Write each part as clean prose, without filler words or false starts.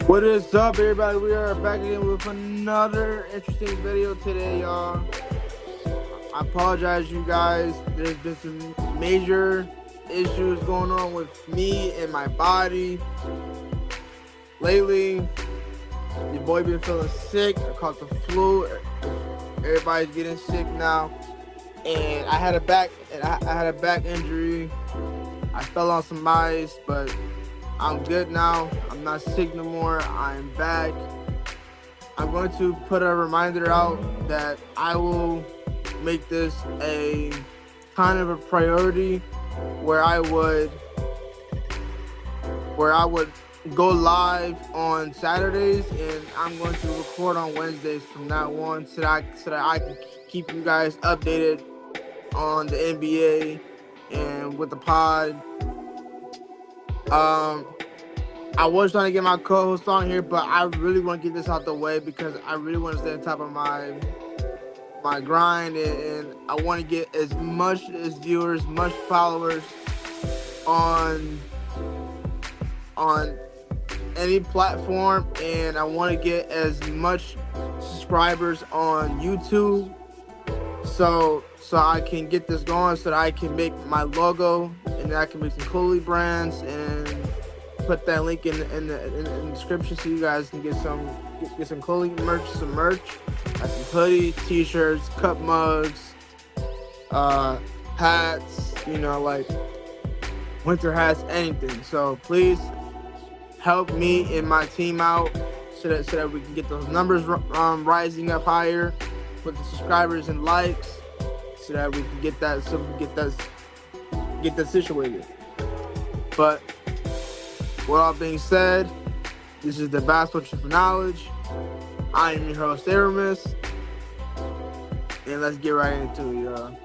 What is up, everybody? We are back again with another interesting video today, y'all. I apologize, you guys. There's been some major issues going on with me and my body lately. Your boy been feeling sick. I caught the flu. Everybody's getting sick now, and I had a back injury. I fell on some ice, but I'm good now. I'm not sick no more. I'm back. I'm going to put a reminder out that I will make this a kind of a priority where I would go live on Saturdays, and I'm going to record on Wednesdays from now on so that I can keep you guys updated on the NBA and with the pod. I was trying to get my co-host on here, but I really want to get this out the way because I really want to stay on top of my grind, and I want to get as much as viewers, much followers on any platform, and I want to get as much subscribers on YouTube so I can get this going, so that I can make my logo and I can make some Cooley brands and put that link in the description so you guys can get some Cooley merch, some hoodie, t-shirts, cup mugs, hats, like winter hats, anything. So please help me and my team out so that we can get those numbers rising up higher with the subscribers and likes, so that we can get that situated. But with all being said, this is the Basketball Truth and Knowledge. I am your host, Aramis, and let's get right into it, y'all.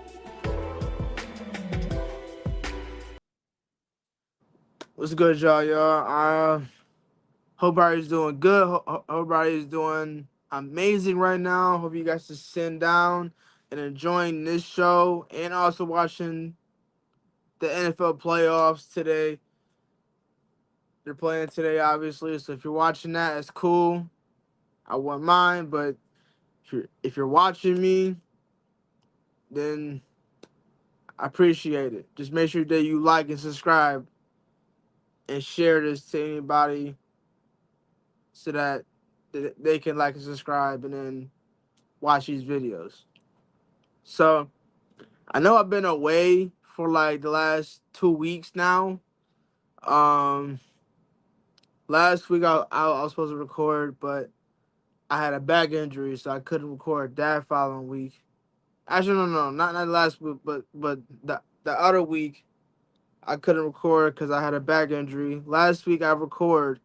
What's good, y'all? I hope everybody's doing good. Hope everybody's doing amazing right now. Hope you guys are sitting down and enjoying this show and also watching the NFL playoffs today. They're playing today, obviously. So if you're watching that, it's cool. I wouldn't mind, but if you're watching me, then I appreciate it. Just make sure that you like and subscribe and share this to anybody so that they can like and subscribe and then watch these videos. So I know I've been away for like the last 2 weeks now. Last week I was supposed to record, but I had a back injury, so I couldn't record that following week. Actually, no, not last week, but the other week I couldn't record because I had a back injury. Last week I recorded,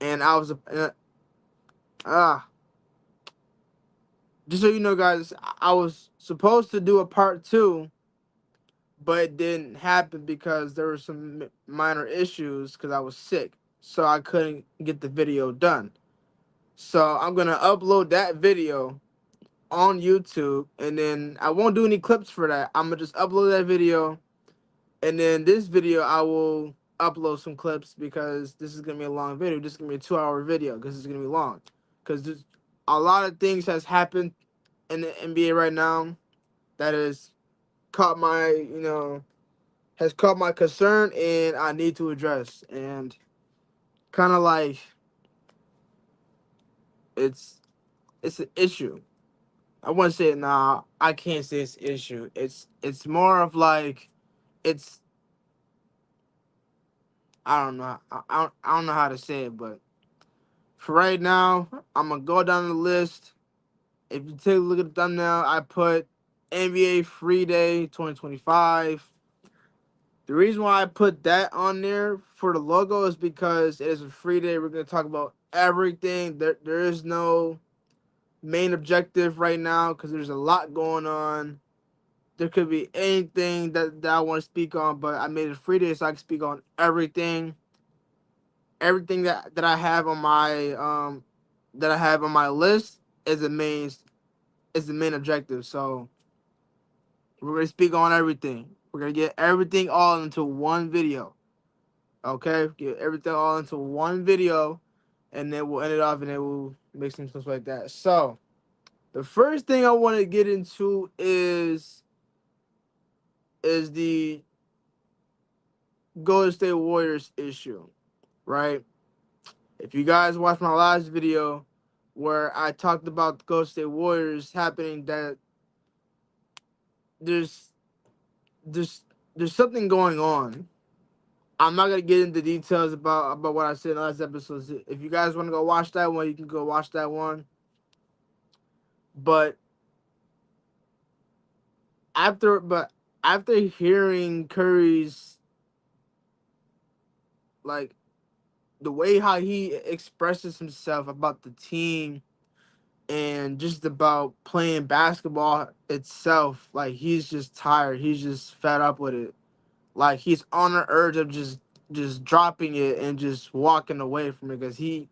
and I was just so you know, guys, I was supposed to do a part 2, but it didn't happen because there were some minor issues because I was sick, so I couldn't get the video done. So I'm gonna upload that video on YouTube, and then I won't do any clips for that. I'm gonna just upload that video, and then this video I will upload some clips because this is gonna be a long video. This is gonna be a 2-hour video because it's gonna be long. Because a lot of things has happened in the NBA right now that has caught my concern, and I need to address. And kind of like it's an issue. I wouldn't say I can't say it's an issue. It's more of like it's I don't know. I don't know how to say it, but for right now, I'm gonna go down the list. If you take a look at the thumbnail, I put NBA Free Day 2025. The reason why I put that on there for the logo is because it is a free day. We're gonna talk about everything. There is no main objective right now because there's a lot going on. There could be anything that I want to speak on, but I made it free day so I can speak on everything. Everything that I have on my list is the main objective. So we're gonna speak on everything. We're gonna get everything all into one video. Okay? Get everything all into one video and then we'll end it off, and then we'll make some stuff like that. So the first thing I want to get into is the Golden State Warriors issue, right? If you guys watched my last video where I talked about the Golden State Warriors happening, that there's there's there's something going on. I'm not gonna get into details about what I said in the last episode. If you guys want to go watch that one, you can go watch that one. But after hearing Curry's, like, the way how he expresses himself about the team and just about playing basketball itself, like, he's just tired. He's just fed up with it. Like, he's on the urge of just dropping it and just walking away from it, because he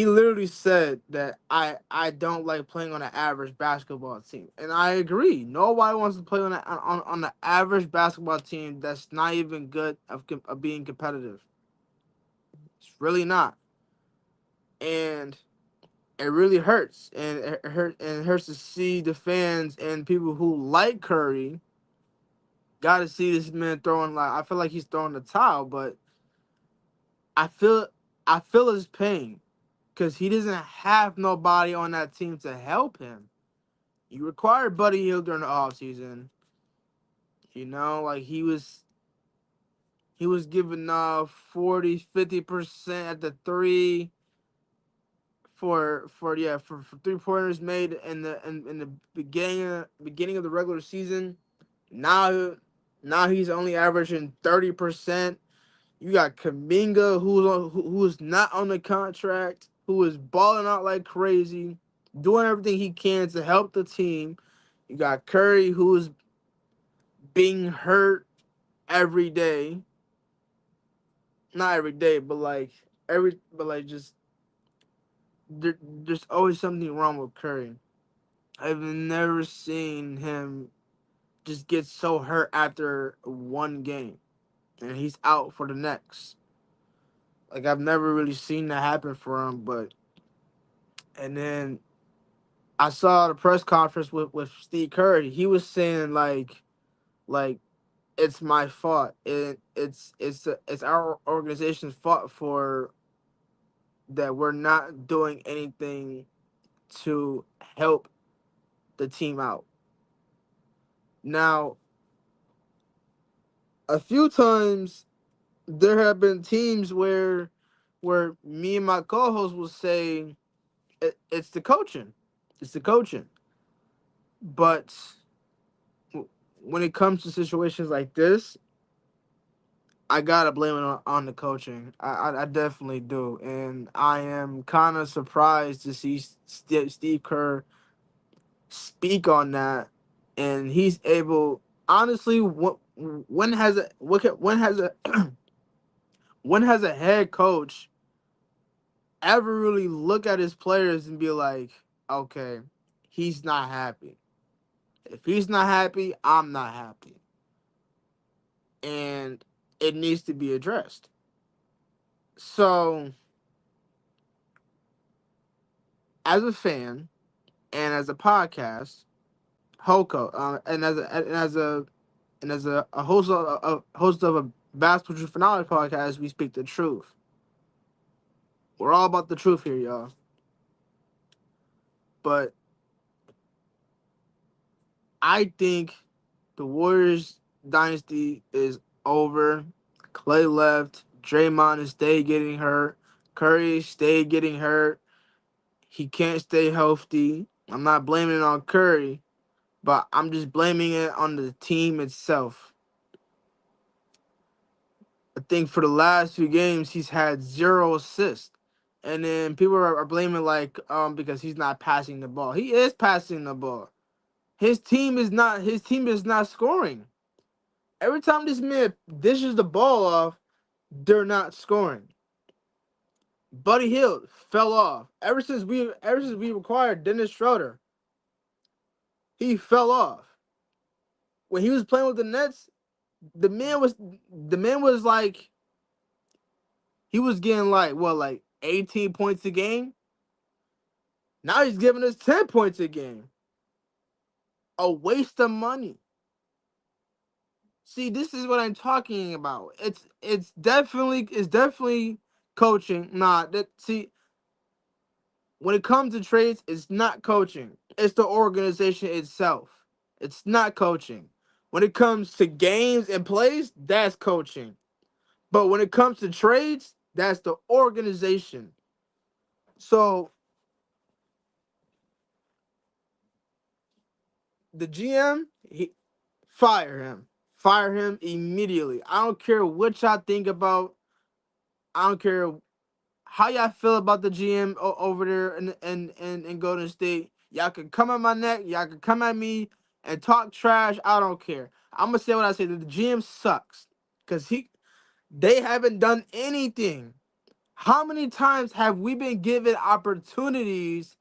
literally said that I don't like playing on an average basketball team, and I agree. Nobody wants to play on the average basketball team that's not even good of being competitive. It's really not, and it really hurts, and it hurts to see the fans and people who like Curry. Got to see this man throwing, like, I feel like he's throwing the towel, but I feel I feel his pain, because he doesn't have nobody on that team to help him. You required Buddy Hield during the offseason. Like, he was giving 40-50% at the three for 3 pointers made in the beginning of the regular season. Now he's only averaging 30%. You got Kaminga, who's not on the contract, who is balling out like crazy, doing everything he can to help the team. You got Curry, who's being hurt every day. Not every day, but just there's always something wrong with Curry. I've never seen him just get so hurt after one game, and he's out for the next. Like, I've never really seen that happen for him, and then I saw the press conference with Steve Curry. He was saying, like it's my fault. It's our organization's fault for that we're not doing anything to help the team out. Now, a few times there have been teams where me and my co-host will say it's the coaching. It's the coaching. But when it comes to situations like this, I gotta blame it on the coaching. I definitely do, and I am kind of surprised to see Steve Kerr speak on that, and he's able. Honestly, when has a when has a when has a head coach ever really look at his players and be like, okay, he's not happy. If he's not happy, I'm not happy, and it needs to be addressed. So, as a fan and as a podcast Hoko, and as a host of a Basketball Truth Finale podcast, we speak the truth. We're all about the truth here, y'all. But I think the Warriors dynasty is over. Clay left. Draymond is stay getting hurt. Curry stay getting hurt. He can't stay healthy. I'm not blaming it on Curry, but I'm just blaming it on the team itself. I think for the last few games he's had 0 assists, and then people are blaming, like, because he's not passing the ball. He is passing the ball. His team is not scoring. Every time this man dishes the ball off, they're not scoring. Buddy Hield fell off. Ever since we acquired Dennis Schroeder, he fell off. When he was playing with the Nets, the man was like He was getting like what, like 18 points a game. Now he's giving us 10 points a game. A waste of money. See, this is what I'm talking about. It's definitely coaching. Nah, that see, when it comes to trades, it's not coaching. It's the organization itself. It's not coaching. When it comes to games and plays, that's coaching. But when it comes to trades, that's the organization. So the GM, fire him. Fire him immediately. I don't care what y'all think about. I don't care how y'all feel about the GM over there in Golden State. Y'all can come at my neck. Y'all can come at me and talk trash. I don't care. I'm gonna say what I say. The GM sucks because they haven't done anything. How many times have we been given opportunities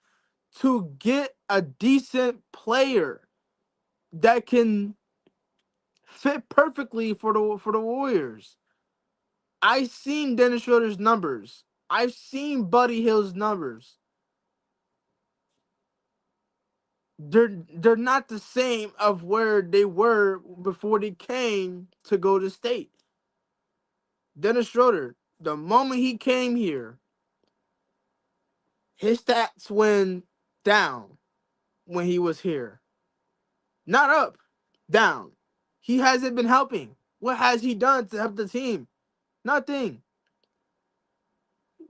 to get a decent player that can fit perfectly for the Warriors? I've seen Dennis Schroeder's numbers. I've seen Buddy Hill's numbers. They're not the same of where they were before they came to go to state. Dennis Schroeder, the moment he came here, his stats went down when he was here. Not up, down. He hasn't been helping. What has he done to help the team? Nothing.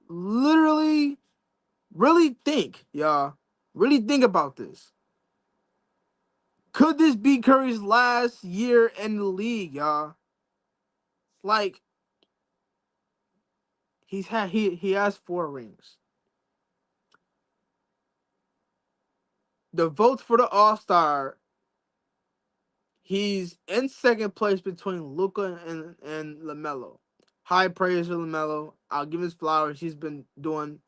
Literally, really think, y'all. Really think about this. Could this be Curry's last year in the league, y'all? Like, he has 4 rings. The votes for the All-Star, he's in second place between Luka and LaMelo. High praise for LaMelo. I'll give his flowers. He's been doing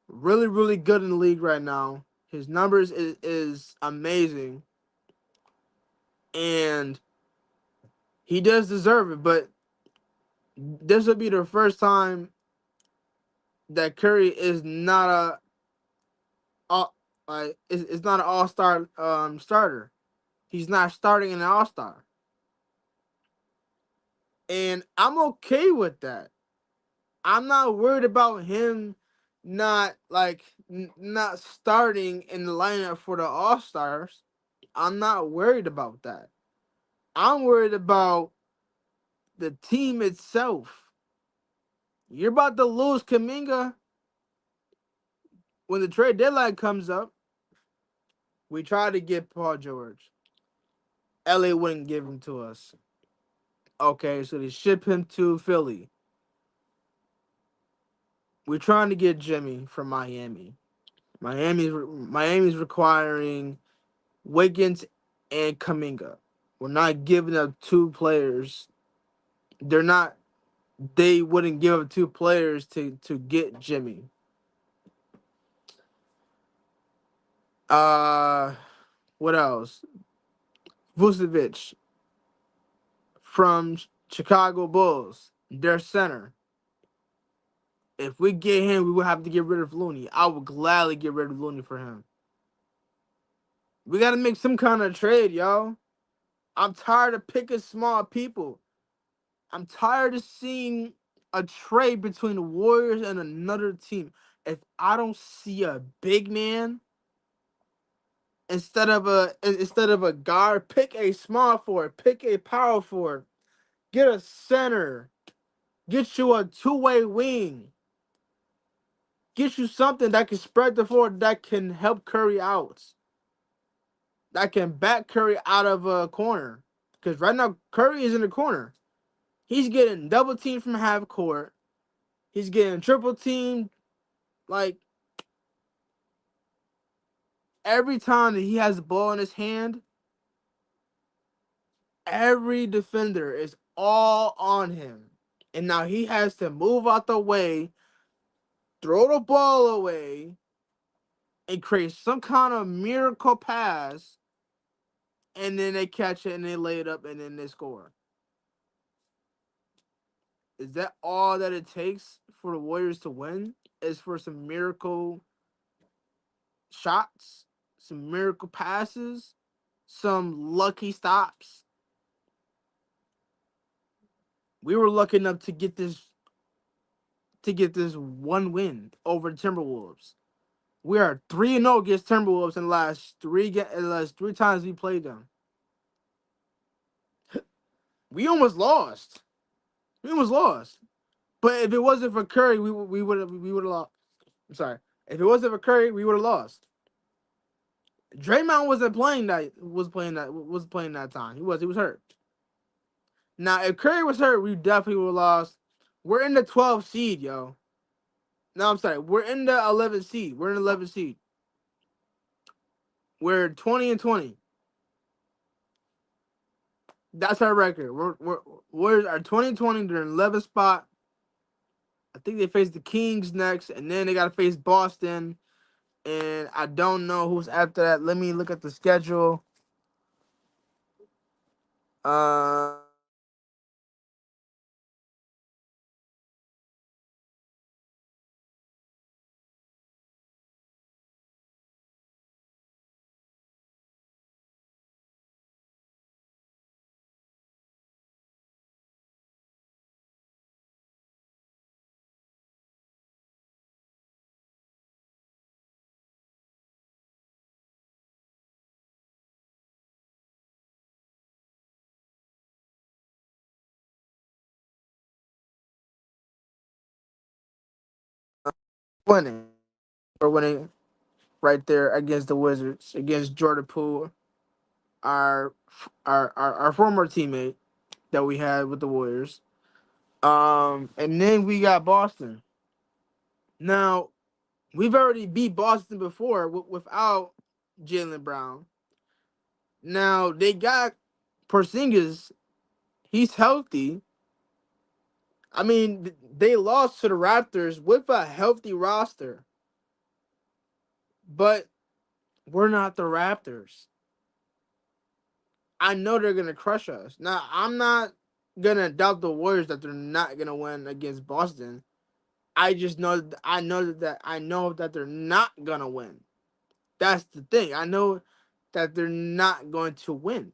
really, really good in the league right now. His numbers is amazing. And he does deserve it, but this will be the first time that Curry is not it's not an all-star starter. He's not starting in an all-star. And I'm okay with that. I'm not worried about him not not starting in the lineup for the all-stars. I'm not worried about that. I'm worried about the team itself. You're about to lose Kaminga when the trade deadline comes up. We tried to get Paul George. LA wouldn't give him to us. Okay, so they ship him to Philly. We're trying to get Jimmy from Miami. Miami's requiring Wiggins and Kaminga. We're not giving up 2 players. They're not. They wouldn't give up 2 players to get Jimmy. Uh, what else? Vucevic from Chicago Bulls, their center. If we get him, we would have to get rid of Looney. I would gladly get rid of Looney for him. We got to make some kind of trade, yo. I'm tired of picking small people. I'm tired of seeing a trade between the Warriors and another team. If I don't see a big man instead of a guard, pick a small forward, pick a power forward, get a center, get you a two-way wing, get you something that can spread the floor, that can help Curry out, that can back Curry out of a corner. Because right now Curry is in the corner. He's getting double teamed from half court. He's getting triple teamed. Like, every time that he has the ball in his hand, every defender is all on him. And now he has to move out the way, throw the ball away, and create some kind of miracle pass. And then they catch it and they lay it up and then they score. Is that all that it takes for the Warriors to win is for some miracle shots, some miracle passes, some lucky stops. We were lucky enough to get this one win over the Timberwolves. We are 3-0 against Timberwolves in the last three times we played them. We almost lost. We almost lost. But if it wasn't for Curry, we would have lost. I'm sorry. If it wasn't for Curry, we would have lost. Draymond wasn't playing that time. He was hurt. Now if Curry was hurt, we definitely would have lost. We're in the 12th seed, yo. No, I'm sorry. We're in the 11th seed. We're in the 11th seed. We're 20-20. That's our record. We're our 2020. They're in 11th spot. I think they face the Kings next, and then they got to face Boston. And I don't know who's after that. Let me look at the schedule. Uh, winning. We're winning right there against the Wizards, against Jordan Poole, our former teammate that we had with the Warriors. And then we got Boston. Now we've already beat Boston before without Jaylen Brown. Now they got Porzingis. He's healthy. I mean, they lost to the Raptors with a healthy roster, but we're not the Raptors. I know they're gonna crush us. Now, I'm not gonna doubt the Warriors that they're not gonna win against Boston. I just know I know that they're not gonna win. That's the thing. I know that they're not going to win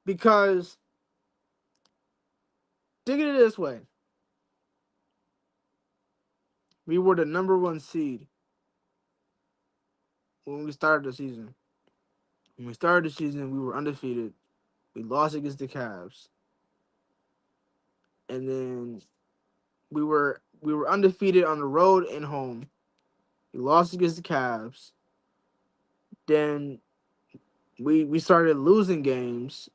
because think of it this way: we were the number one seed when we started the season. When we started the season, we were undefeated. We lost against the Cavs, and then we were undefeated on the road and home. We lost against the Cavs. Then we started losing games,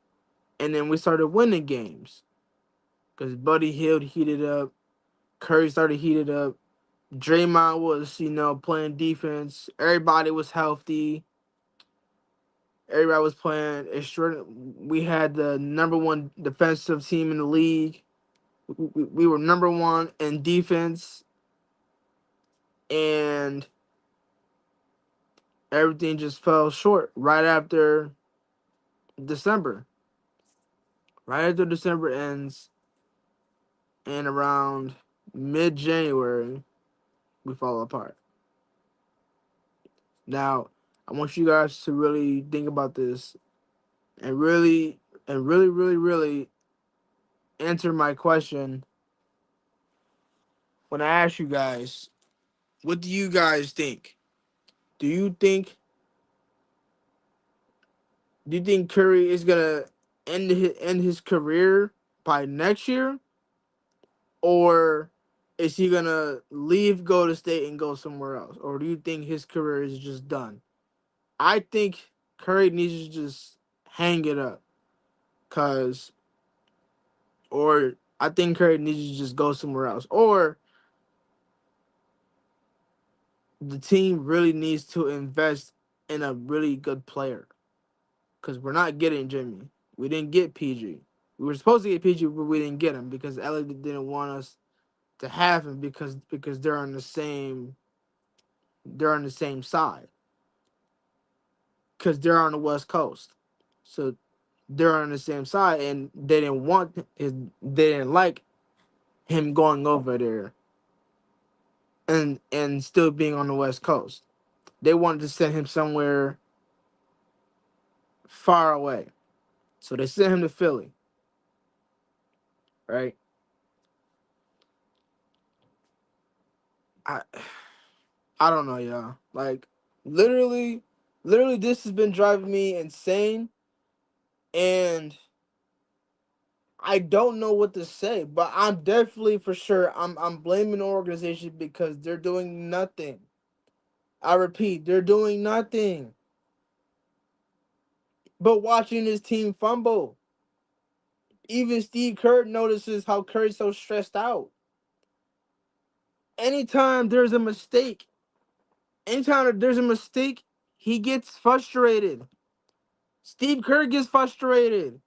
and then we started winning games because Buddy Hield heated up, Curry started heated up, Draymond was playing defense. Everybody was healthy. Everybody was playing extraordinary. We had the number one defensive team in the league. We were number one in defense, and everything just fell short right after December. Right after December ends, and around mid-January, we fall apart. Now, I want you guys to really think about this and really answer my question when I ask you guys, what do you guys think? Do you think Curry is gonna end his career by next year, or is he gonna leave Golden State and go somewhere else, or do you think his career is just done? I think Curry needs to just hang it up, cause or I think Curry needs to just go somewhere else, or the team really needs to invest in a really good player, cause we're not getting Jimmy. We didn't get PG. We were supposed to get PG, but we didn't get him because LA didn't want us to have him because they're on the same side because they're on the West Coast. So they're on the same side, and they didn't like him going over there and still being on the West Coast. They wanted to send him somewhere far away. So they sent him to Philly, right? I I don't know, y'all. Like literally, literally this has been driving me insane, and I don't know what to say, but I'm definitely for sure I'm blaming the organization because they're doing nothing. I repeat, they're doing nothing but watching his team fumble. Even Steve Kerr notices how Curry's so stressed out. Anytime there's a mistake, anytime there's a mistake, he gets frustrated. Steve Kerr gets frustrated.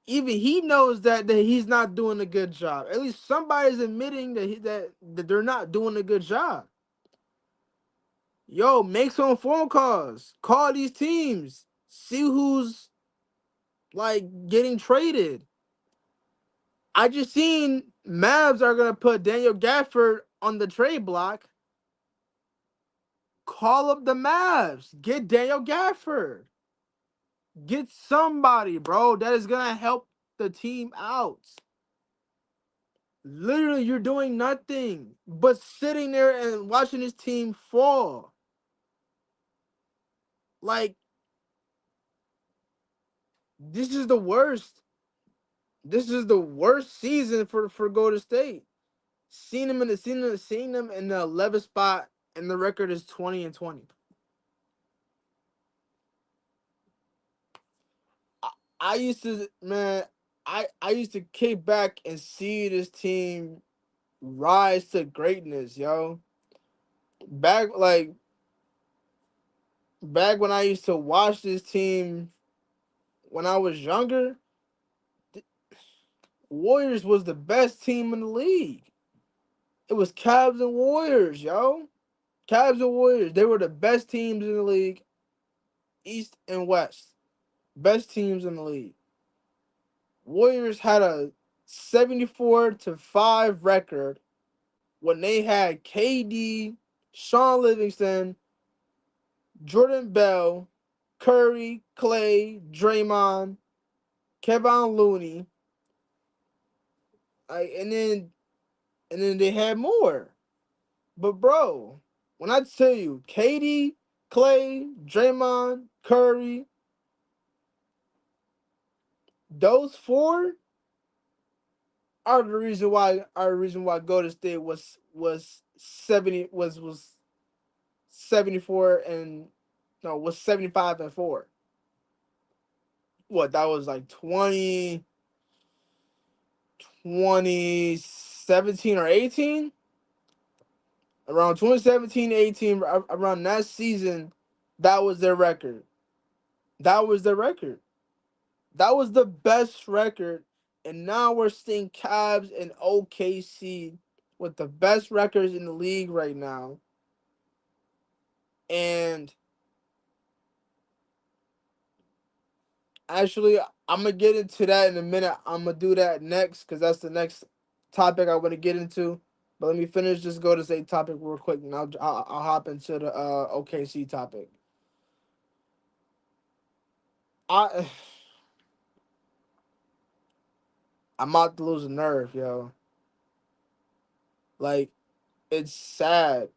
Even he knows that he's not doing a good job. At least somebody's admitting that they're not doing a good job. Yo, make some phone calls. Call these teams. See who's like getting traded. I just seen Mavs are gonna put Daniel Gafford on the trade block. Call up the Mavs. Get Daniel Gafford. Get somebody, bro, that is gonna help the team out. Literally, you're doing nothing but sitting there and watching this team fall. Like, this is the worst. This is the worst season for Golden State. Seen them in the 11th spot, and the record is 20-20. I, I used to man, I used to kick back and see this team rise to greatness, yo. Back like back when I used to watch this team when I was younger, Warriors was the best team in the league. It was Cavs and Warriors, yo. Cavs and Warriors, they were the best teams in the league, East and West. Best teams in the league. Warriors had a 74-5 record when they had KD, Sean Livingston, Jordan Bell, Curry, Clay, Draymond, Kevin Looney, and then they had more. But bro, when I tell you KD, Clay, Draymond, Curry, those four are the reason why Golden State was 74 and no was 75-4. What that was like 2017 or 18? Around 2017, 18, around that season, that was their record. That was their record. That was the best record. And now we're seeing Cavs and OKC with the best records in the league right now. And actually, I'm going to get into that in a minute. I'm going to do that next because that's the next topic I want to get into. But let me finish this Go to State topic real quick, and I'll hop into the OKC topic. I I'm about to lose a nerve, yo. Like, it's sad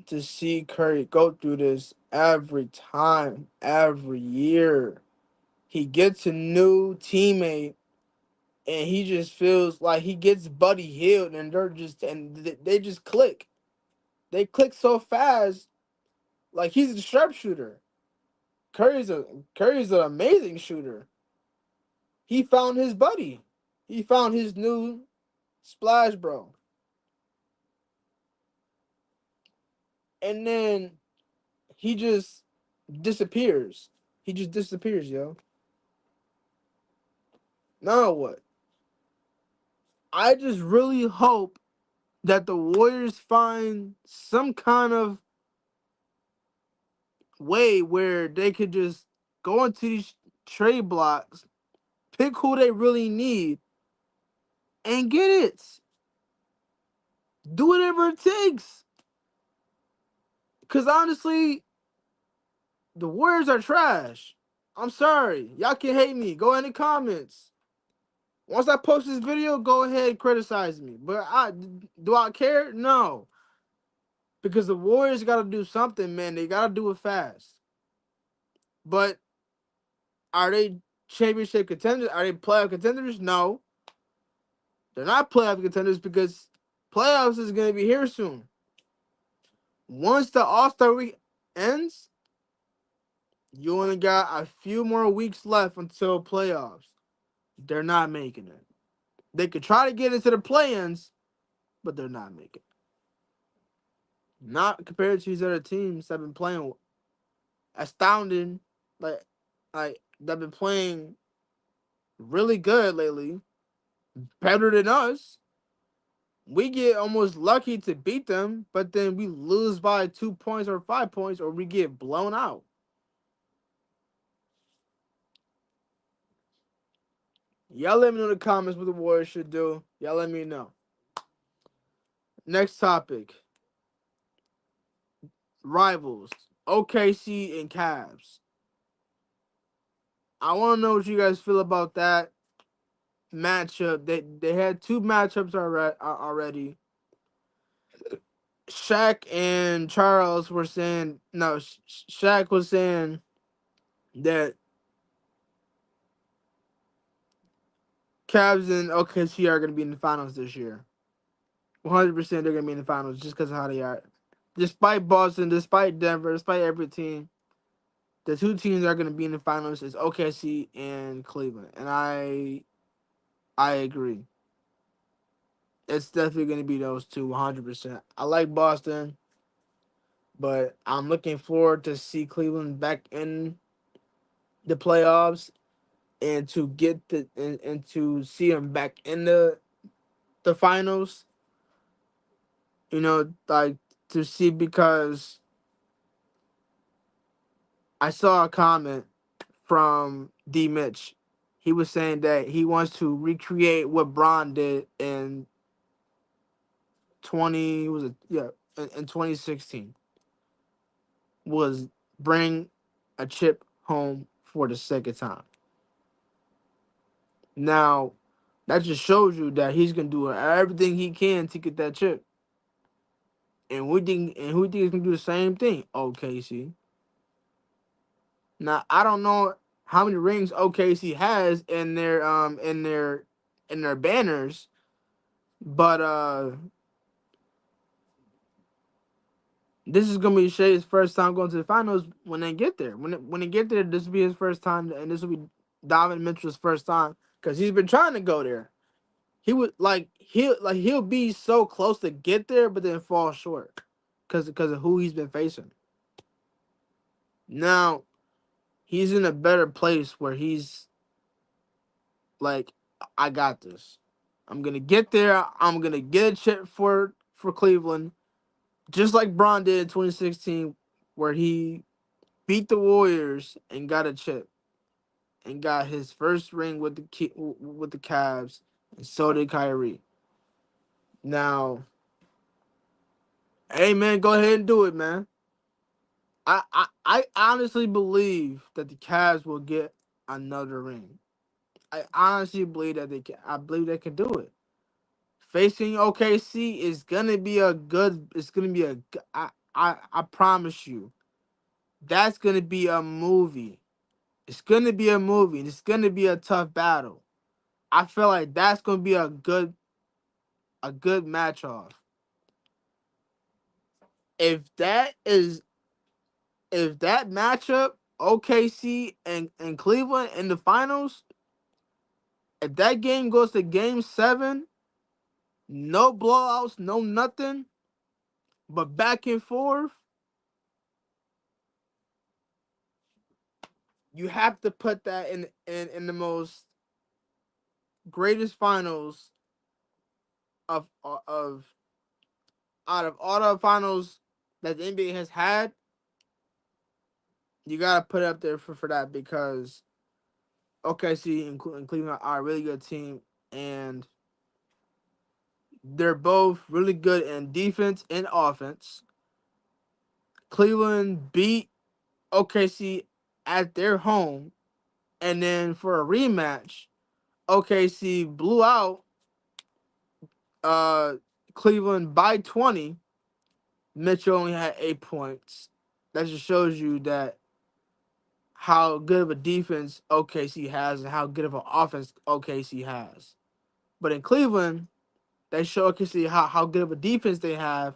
to see Curry go through this every time, every year. He gets a new teammate and he just feels like he gets Buddy Hield and they just click. They click so fast, like he's a sharpshooter. Curry's an amazing shooter. He found his buddy. He found his new splash bro. And then he just disappears. He just disappears, yo. Now what? I just really hope that the Warriors find some kind of way where they could just go into these trade blocks, pick who they really need, and get it. Do whatever it takes. Because honestly, the Warriors are trash. I'm sorry. Y'all can hate me. Go in the comments. Once I post this video, go ahead and criticize me. But do I care? No. Because the Warriors got to do something, man. They got to do it fast. But are they championship contenders? Are they playoff contenders? No. They're not playoff contenders because playoffs is going to be here soon. Once the All-Star week ends, you only got a few more weeks left until playoffs. They're not making it. They could try to get into the play-ins, but they're not making it. Not compared to these other teams that have been playing astounding, like that been playing really good lately, better than us. We get almost lucky to beat them, but then we lose by 2 points or 5 points, or we get blown out. Y'all let me know in the comments what the Warriors should do. Y'all let me know. Next topic. Rivals. OKC and Cavs. I want to know what you guys feel about that matchup. They had 2 matchups already. Shaq and Charles were saying no. Shaq was saying that Cavs and OKC are going to be in the finals this year. 100% they're going to be in the finals just because of how they are. Despite Boston, despite Denver, despite every team, the 2 teams that are going to be in the finals is OKC and Cleveland, and I agree. It's definitely going to be those 2, 100%. I like Boston, but I'm looking forward to see Cleveland back in the playoffs and to get and to see them back in the finals. You know, like to see, because I saw a comment from D Mitch. He was saying that he wants to recreate what Bron did in in 2016, was bring a chip home for the second time. Now, that just shows you that he's gonna do everything he can to get that chip. And who think he's gonna do the same thing? OKC. Now I don't know how many rings OKC has in their banners, but this is gonna be Shai's first time going to the finals when they get there. When they get there, this will be his first time, and this will be Donovan Mitchell's first time because he's been trying to go there. He'll be so close to get there, but then fall short because of who he's been facing. Now he's in a better place where he's like, I got this. I'm gonna get there. I'm gonna get a chip for Cleveland, just like Bron did in 2016, where he beat the Warriors and got a chip and got his first ring with the Cavs, and so did Kyrie. Now, hey man, go ahead and do it, man. I honestly believe that the Cavs will get another ring. I honestly believe that they can. I believe they can do it. Facing OKC is gonna be a good. It's gonna be a. I promise you, that's gonna be a movie. It's gonna be a movie. It's gonna be a tough battle. I feel like that's gonna be a good match off. If that is if that matchup, OKC and Cleveland in the finals, if that game goes to game 7, no blowouts, no nothing, but back and forth, you have to put that in the most greatest finals of out of all the finals that the NBA has had. You gotta put it up there for that, because OKC and Cleveland are a really good team, and They're both really good in defense and offense. Cleveland beat OKC at their home, and then for a rematch, OKC blew out uh Cleveland by 20. Mitchell only had 8 points. That just shows you that how good of a defense OKC has and how good of an offense OKC has. But in Cleveland, they show OKC how good of a defense they have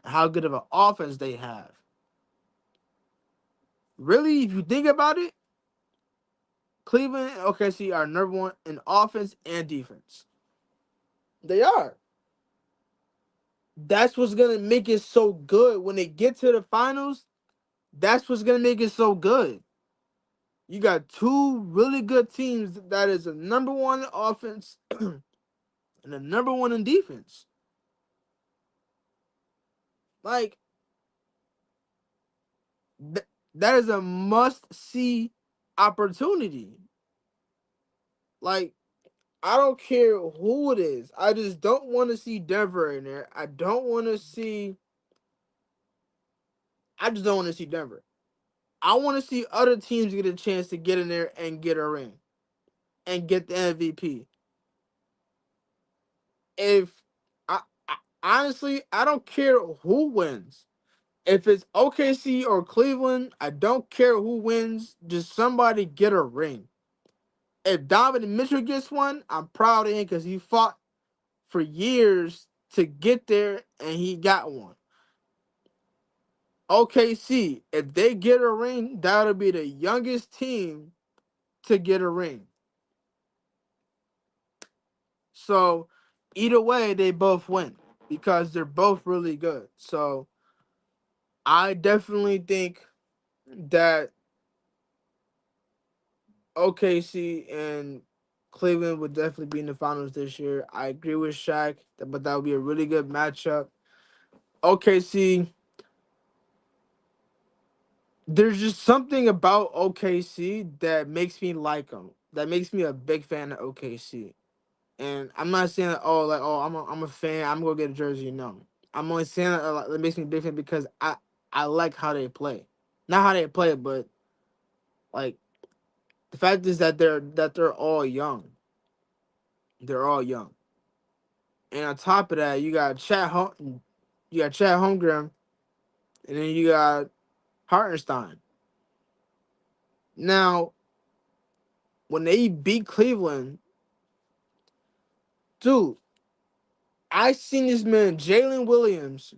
and how good of an offense they have. Really, if you think about it, Cleveland and OKC are number one in offense and defense. They are. That's what's gonna make it so good when they get to the finals. That's what's gonna make it so good. You got two really good teams that is a number one in offense and a number one in defense. Like that is a must see opportunity. Like I don't care who it is. I just don't want to see Denver in there. I don't want to see. I just don't want to see Denver. I want to see other teams get a chance to get in there and get a ring and get the MVP. If I honestly, I don't care who wins. If it's OKC or Cleveland, I don't care who wins. Just somebody get a ring. If Donovan Mitchell gets one, I'm proud of him because he fought for years to get there and he got one. OKC, if they get a ring, that'll be the youngest team to get a ring. So either way, they both win because they're both really good. So I definitely think that OKC and Cleveland would definitely be in the finals this year. I agree with Shaq, but that would be a really good matchup. OKC, there's just something about OKC that makes me like them. That makes me a big fan of OKC. And I'm not saying that, I'm a fan. I'm gonna get a jersey. No, I'm only saying that it makes me a big fan because I like how they play, not how they play, but like the fact is that they're all young. They're all young. And on top of that, you got Chad Holmgren, and then you got Hartenstein. Now, when they beat Cleveland, dude, I seen this man Jalen Williams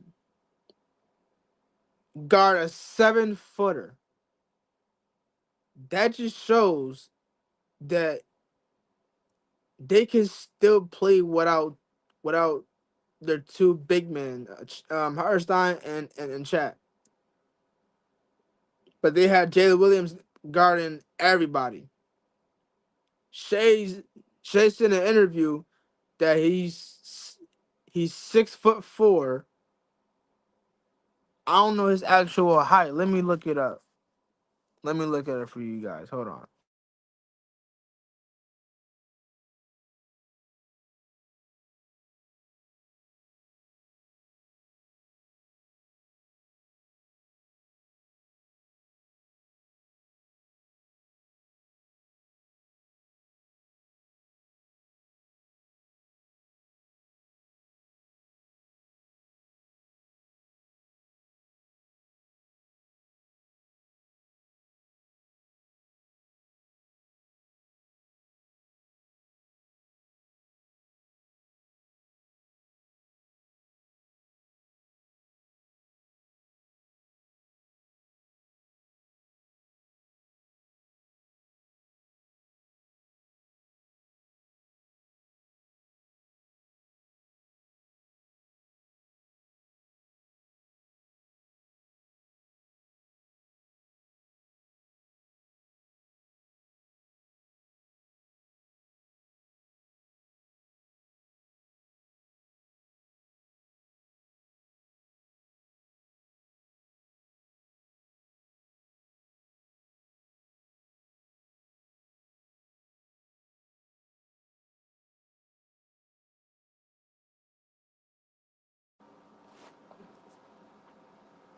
guard a 7 footer. That just shows that they can still play without their two big men, Hartenstein and Chad. But they had Jalen Williams guarding everybody. Shay's Shay said in an interview that he's 6'4". I don't know his actual height. Let me look it up. Let me look at it for you guys. Hold on.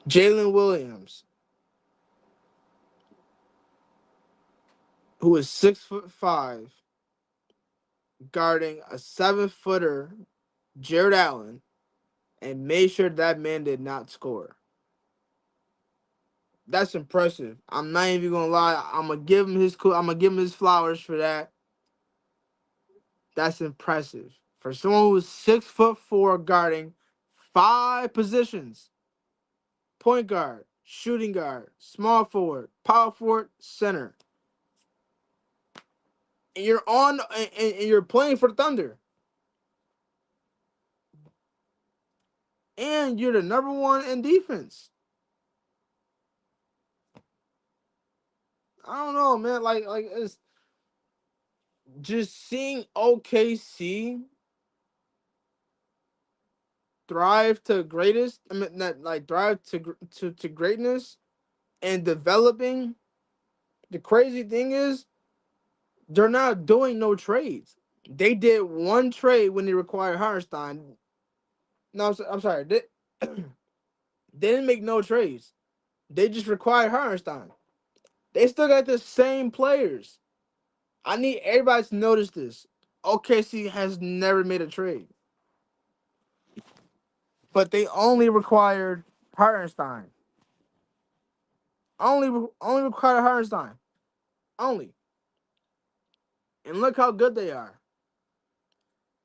Jalen Williams, who is 6'5", guarding a 7-footer, Jared Allen, and made sure that man did not score. That's impressive. I'm not even gonna lie. I'm gonna give him his flowers for that. That's impressive for someone who's 6'4", guarding 5 positions: point guard, shooting guard, small forward, power forward, center. And you're on and you're playing for the Thunder, and you're the number one in defense. I don't know, man. Like it's just seeing OKC thrive to greatest. I mean, not like thrive to greatness and developing. The crazy thing is, they're not doing no trades. They did one trade when they required Hartenstein. No, I'm sorry. They didn't make no trades. They just required Hartenstein. They still got the same players. I need everybody to notice this. OKC has never made a trade, but they only required Hartenstein. Only required Hartenstein. Only. And look how good they are.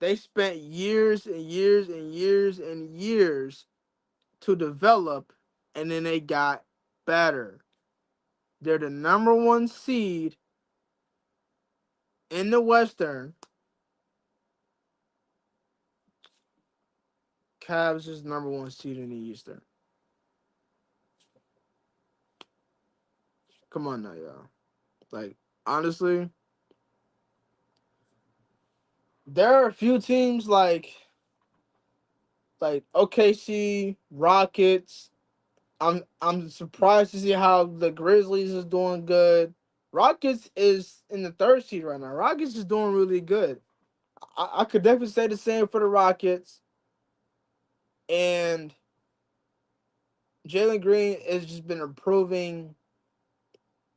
They spent years and years and years and years to develop, and then they got better. They're the number one seed in the Western. Cavs is number one seed in the Eastern. Come on now, y'all. Like, honestly, there are a few teams like OKC, Rockets. I'm surprised to see how the Grizzlies is doing good. Rockets is in the third seed right now. Rockets is doing really good. I could definitely say the same for the Rockets. And Jalen Green has just been improving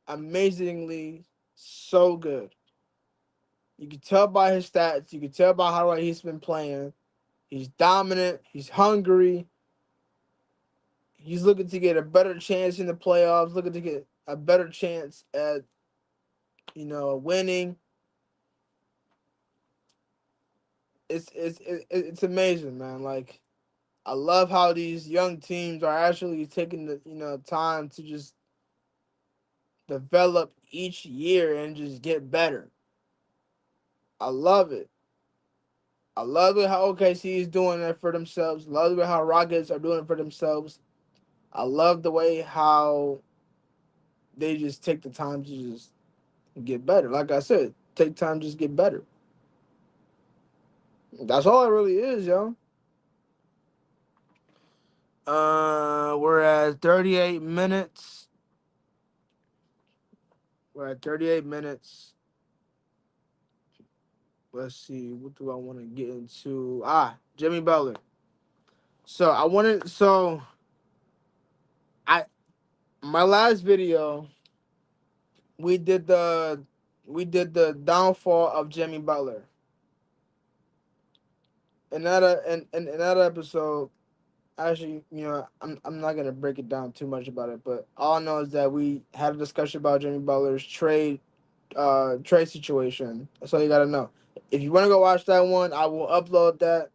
amazingly so good. You can tell by his stats. You can tell by how well he's been playing. He's dominant. He's hungry. He's looking to get a better chance in the playoffs. Looking to get a better chance at winning. It's amazing, man. Like, I love how these young teams are actually taking the time to just develop each year and just get better. I love it. I love it how OKC is doing it for themselves. Love it how Rockets are doing it for themselves. I love the way how they just take the time to just get better. Like I said, take time to just get better. That's all it really is, yo. We're at 38 minutes. We're at 38 minutes. Let's see. What do I want to get into? Jimmy Butler. So I my last video we did the downfall of Jimmy Butler. In that episode, actually, I'm not gonna break it down too much about it, but all I know is that we had a discussion about Jimmy Butler's trade situation. That's all you gotta know. If you wanna go watch that one, I will upload that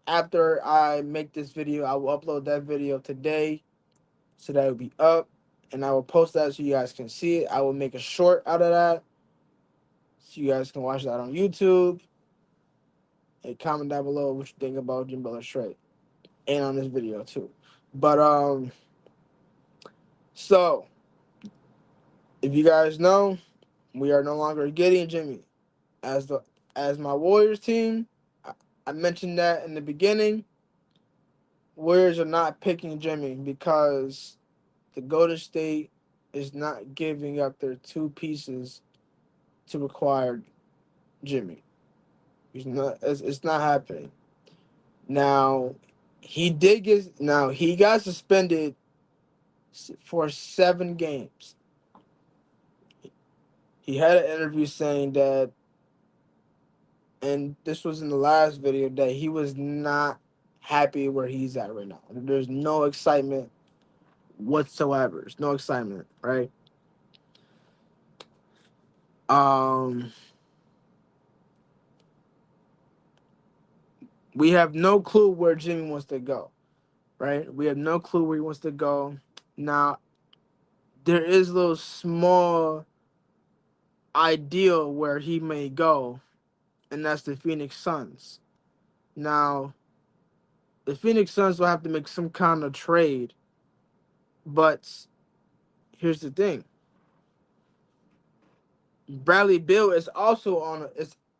after I make this video. I will upload that video today, so that will be up, and I will post that so you guys can see it. I will make a short out of that, so you guys can watch that on YouTube. And comment down below what you think about Jimmy Butler's trade, and on this video too. But so if you guys know, we are no longer getting Jimmy as my Warriors team. I mentioned that in the beginning. Warriors are not picking Jimmy because the Golden State is not giving up their two pieces to require Jimmy. It's not happening. Now he got suspended for 7 games. He had an interview saying that, and this was in the last video, that he was not happy where he's at right now. There's no excitement whatsoever. There's no excitement, right? Um, we have no clue where Jimmy wants to go, right? We have no clue where he wants to go. Now, there is a little small ideal where he may go, and that's the Phoenix Suns. Now, the Phoenix Suns will have to make some kind of trade, but here's the thing: Bradley Beal is also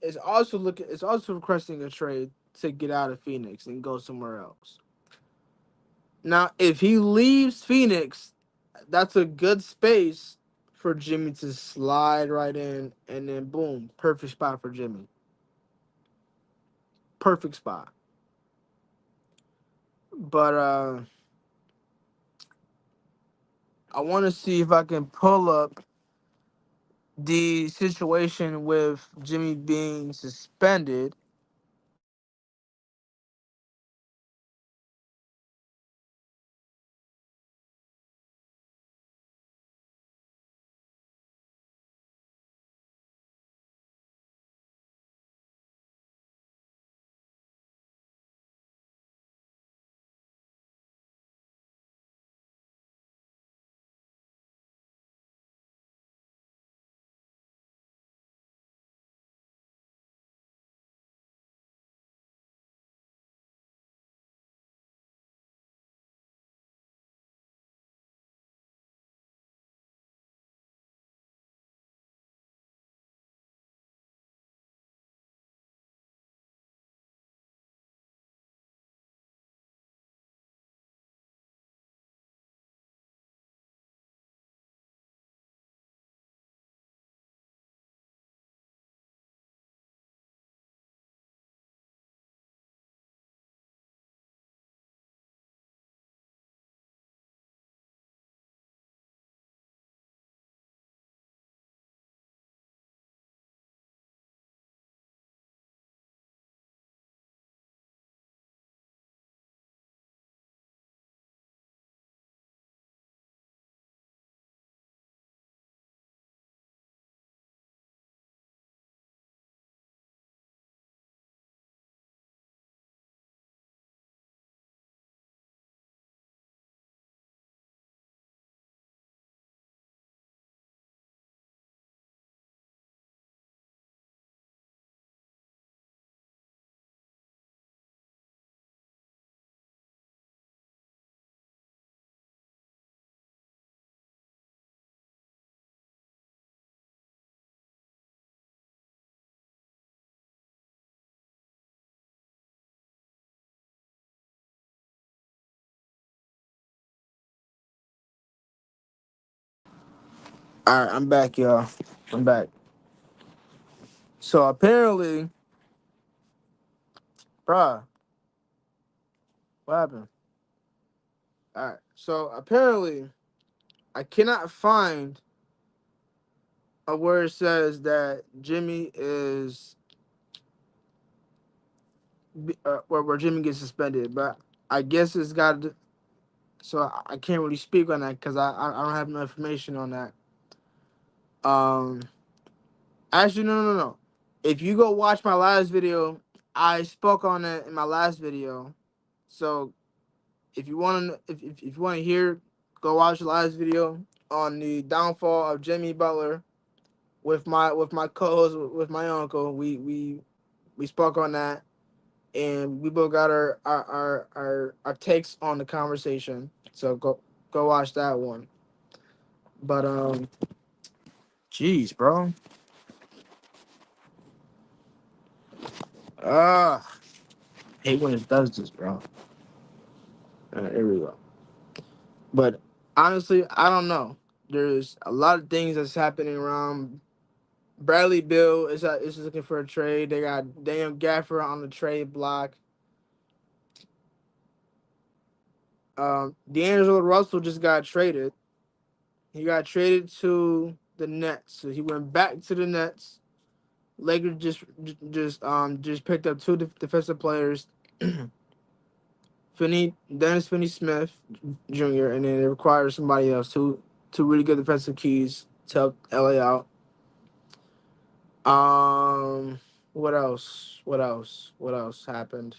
is also requesting a trade to get out of Phoenix and go somewhere else. Now, if he leaves Phoenix, that's a good space for Jimmy to slide right in, and then boom, perfect spot for Jimmy. Perfect spot. But I want to see if I can pull up the situation with Jimmy being suspended. All right, I'm back, y'all. I'm back. So apparently, bruh, what happened? All right. So apparently, I cannot find where it says that Jimmy is where Jimmy gets suspended, but I guess it's got. So I can't really speak on that because I don't have no information on that. Um, actually, no. If you go watch my last video, I spoke on it in my last video. So if you want to, if you want to hear, go watch the last video on the downfall of Jimmy Butler with my co-host with my uncle. We spoke on that, and we both got our takes on the conversation. So go watch that one. But jeez, bro. Ah, hate when it does this, bro. Here we go. But honestly, I don't know. There's a lot of things that's happening around. Bradley Bill is looking for a trade. They got Daniel Gaffer on the trade block. D'Angelo Russell just got traded. He got traded to the Nets. So he went back to the Nets. Lakers just picked up two defensive players, Dennis Finney Smith Jr. and then it requires somebody else, two really good defensive keys to help LA out. What else? What else? What else happened?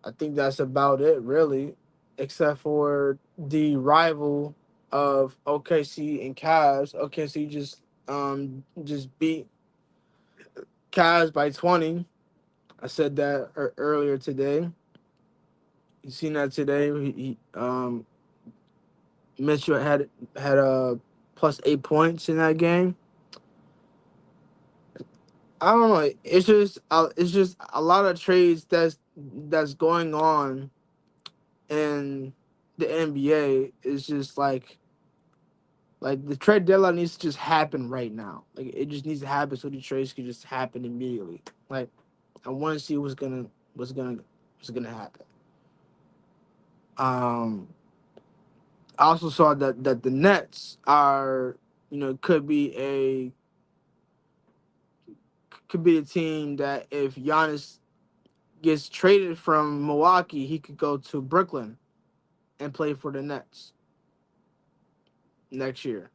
I think that's about it, really, except for the rival of OKC and Cavs. OKC just beat Cavs by 20. I said that earlier today. You seen that today? Mitchell had a plus 8 points in that game. I don't know. It's just a lot of trades that's going on in the NBA. It's just like the trade deadline needs to just happen right now. Like it just needs to happen so the trades can just happen immediately. Like I want to see what's gonna happen. Um, I also saw that the Nets are, could be a team that if Giannis gets traded from Milwaukee, he could go to Brooklyn and play for the Nets next year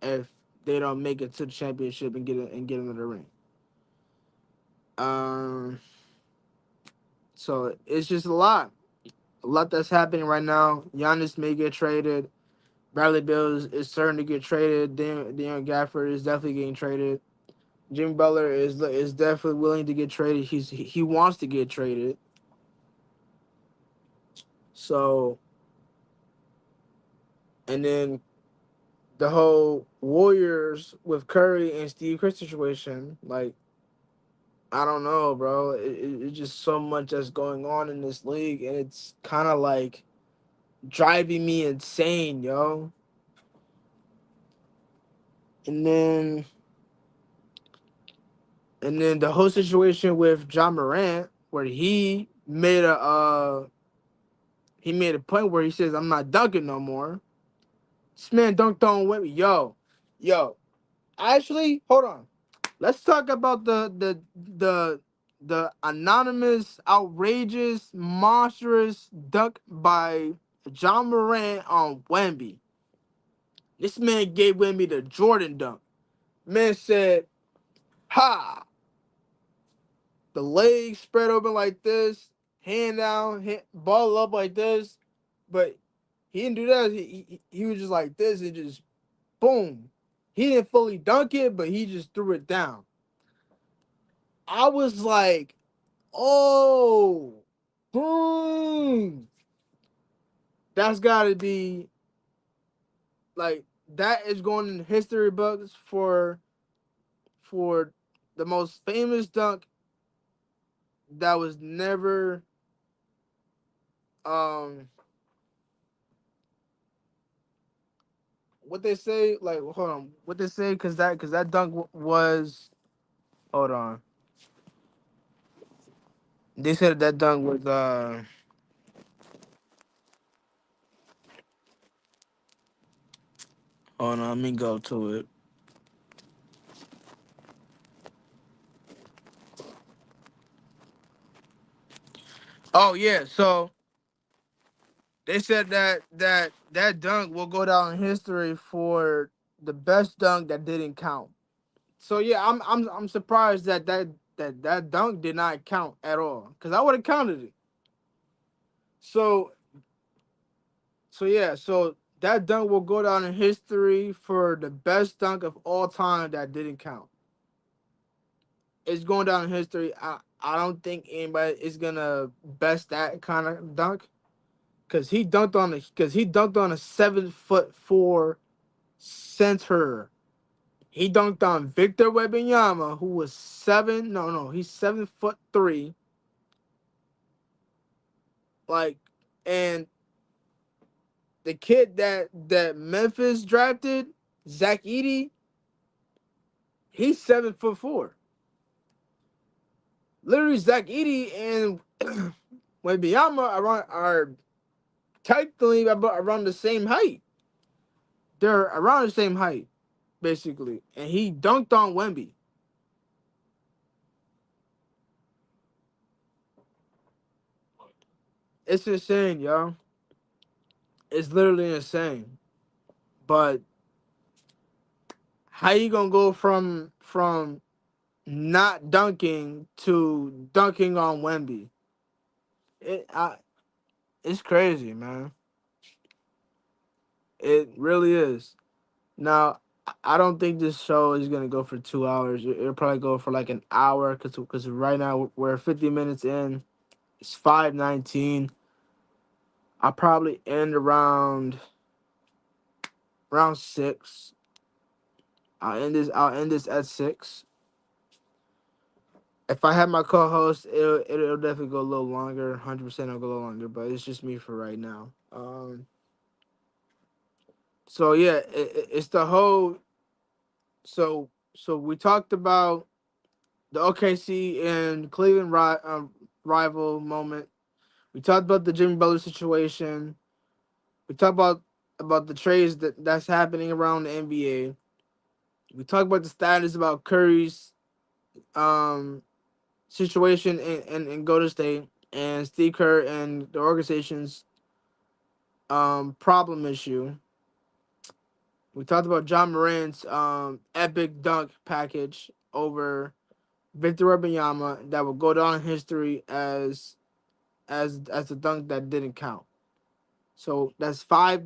if they don't make it to the championship and get into the ring. Um, so it's just a lot that's happening right now. Giannis may get traded. Bradley Beal is starting to get traded. Daniel Gafford is definitely getting traded. Jimmy Butler is definitely willing to get traded. He wants to get traded. So, and then the whole Warriors with Curry and Steve Kerr situation, like I don't know, bro. It's just so much that's going on in this league, and it's kind of like driving me insane, yo. And then the whole situation with John Morant, where he made a point where he says, "I'm not dunking no more." This man dunked on with me, yo. Actually, hold on. Let's talk about the anonymous, outrageous, monstrous dunk by John Morant on Wemby. This man gave Wemby the Jordan dunk. Man said, "Ha!" The legs spread open like this, hand down, ball up like this, but he didn't do that. He was just like this and just boom. He didn't fully dunk it, but he just threw it down. I was like, oh, boom. That's got to be like that is going in history books for the most famous dunk that was never um what they say, like hold on, what they say, because that dunk was, hold on, they said that dunk was hold on, let me go to it. Oh yeah, so they said that dunk will go down in history for the best dunk that didn't count. So yeah, I'm surprised that dunk did not count at all, because I would have counted it. So so that dunk will go down in history for the best dunk of all time that didn't count. It's going down in history. I don't think anybody is gonna best that kind of dunk, because he dunked on a 7'4" center. He dunked on Victor Wembanyama, who was he's 7'3". Like, and the kid that Memphis drafted, Zach Edey, he's 7'4". Literally, Zach Edey and Wembanyama are technically around the same height. They're around the same height, basically. And he dunked on Wemby. It's insane, yo. It's literally insane. But how you gonna go from not dunking to dunking on Wemby? It's crazy, man. It really is. Now, I don't think this show is gonna go for 2 hours. It'll probably go for like an hour, cause right now we're 50 minutes in. It's 5:19. I'll probably end around 6. I'll end this at 6. If I have my co-host, it'll definitely go a little longer. 100% it'll go a little longer, but it's just me for right now. So yeah, it's the whole. So we talked about the OKC and Cleveland rival moment. We talked about the Jimmy Butler situation. We talked about the trades that's happening around the NBA. We talked about the status about Curry's um situation in Golden State and Steve Kerr and the organization's problem issue. We talked about John Morant's epic dunk package over Victor Wembanyama that will go down in history as a dunk that didn't count. So that's five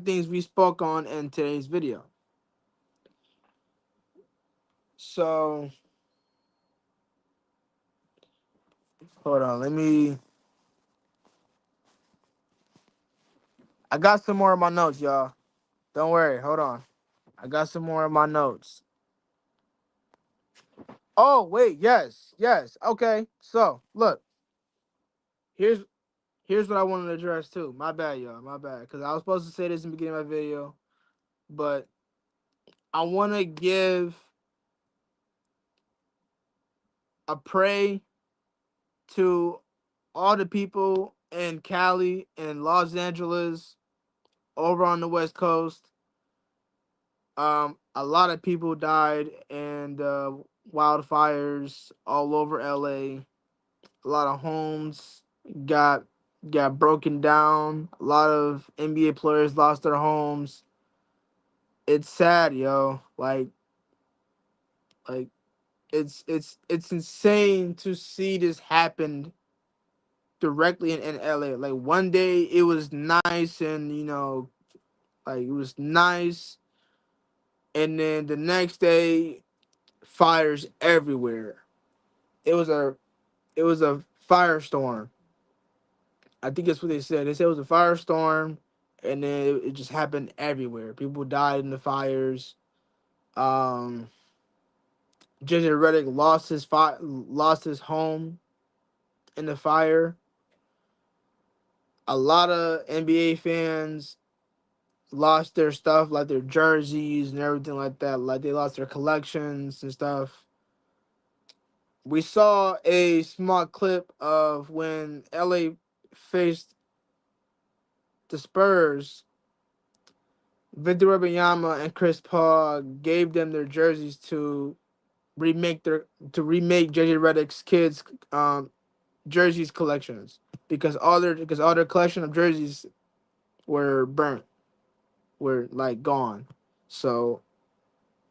things we spoke on in today's video. So hold on, I got some more of my notes, y'all. Don't worry, hold on. I got some more of my notes. Oh, wait, yes, yes. Okay. So look, here's here's what I wanted to address too. My bad, y'all. My bad. Because I was supposed to say this in the beginning of my video, but I wanna give a pray to all the people in Cali and Los Angeles over on the West Coast. A lot of people died in wildfires all over LA. A lot of homes got got broken down. A lot of NBA players lost their homes. It's sad, yo. Like it's insane to see this happen directly in LA. Like one day it was nice and like it was nice, and then the next day fires everywhere. It was a firestorm. I think that's what they said. They said it was a firestorm, and then it just happened everywhere. People died in the fires. Um, JJ Redick lost his home in the fire. A lot of NBA fans lost their stuff, like their jerseys and everything like that. Like they lost their collections and stuff. We saw a small clip of when LA faced the Spurs. Victor Wembanyama and Chris Paul gave them their jerseys remake to remake JJ Redick's kids jerseys collections because all their collection of jerseys were burnt, were like gone. So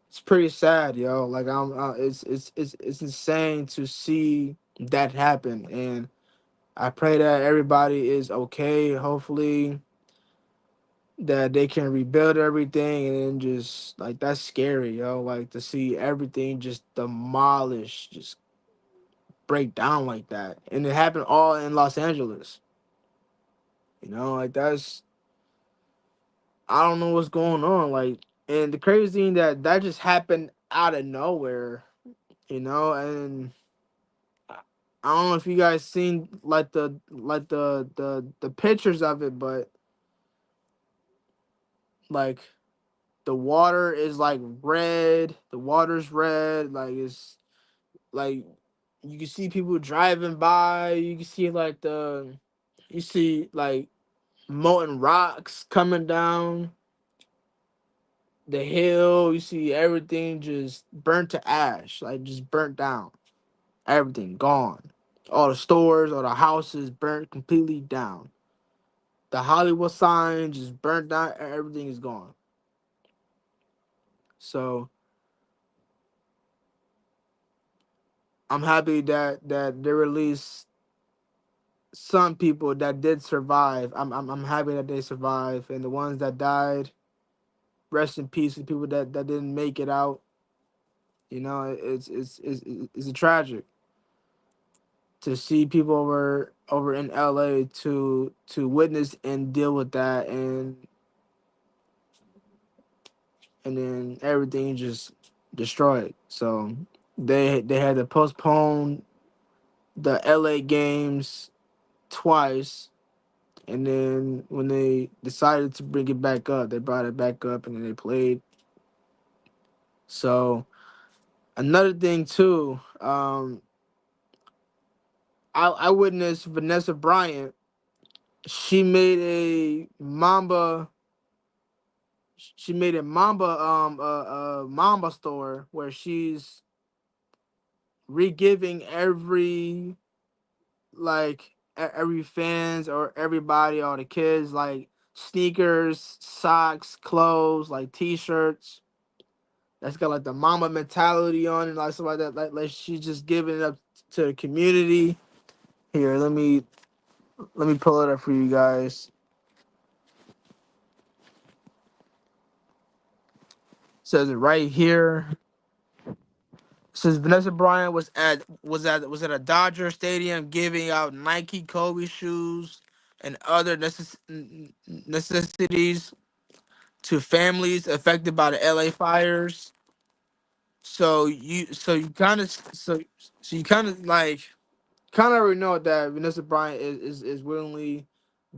it's pretty sad, yo. Like it's insane to see that happen, and I pray that everybody is okay. Hopefully that they can rebuild everything, and then just like that's scary, yo. Like to see everything just demolished, just break down like that, and it happened all in Los Angeles. Like that's I don't know what's going on. Like, and the crazy thing that just happened out of nowhere, and I don't know if you guys seen like the pictures of it, but like the water is like red. The water's red. Like it's like You can see people driving by. You can see like you see like molten rocks coming down the hill. You see everything just burnt to ash, like just burnt down. Everything gone. All the stores, all the houses burnt completely down. The Hollywood sign just burnt down. Everything is gone. So I'm happy that they released some people that did survive. I'm happy that they survived, and the ones that died, rest in peace. The people that didn't make it out. You know, it's a tragic to see people over in LA to witness and deal with that, and then everything just destroyed. So they had to postpone the LA games twice, and then when they decided to bring it back up, they brought it back up and then they played. So another thing too, I witnessed Vanessa Bryant. She made a Mamba. She made a Mamba store where she's re-giving every fans or everybody, all the kids, like sneakers, socks, clothes, like t-shirts. That's got like the mama mentality on it, like stuff like that. Like she's just giving it up to the community. Here, let me pull it up for you guys. It says it right here. Since Vanessa Bryant was at a Dodger Stadium giving out Nike Kobe shoes and other necessities to families affected by the LA fires. So you kind of like kind of already know that Vanessa Bryant is willingly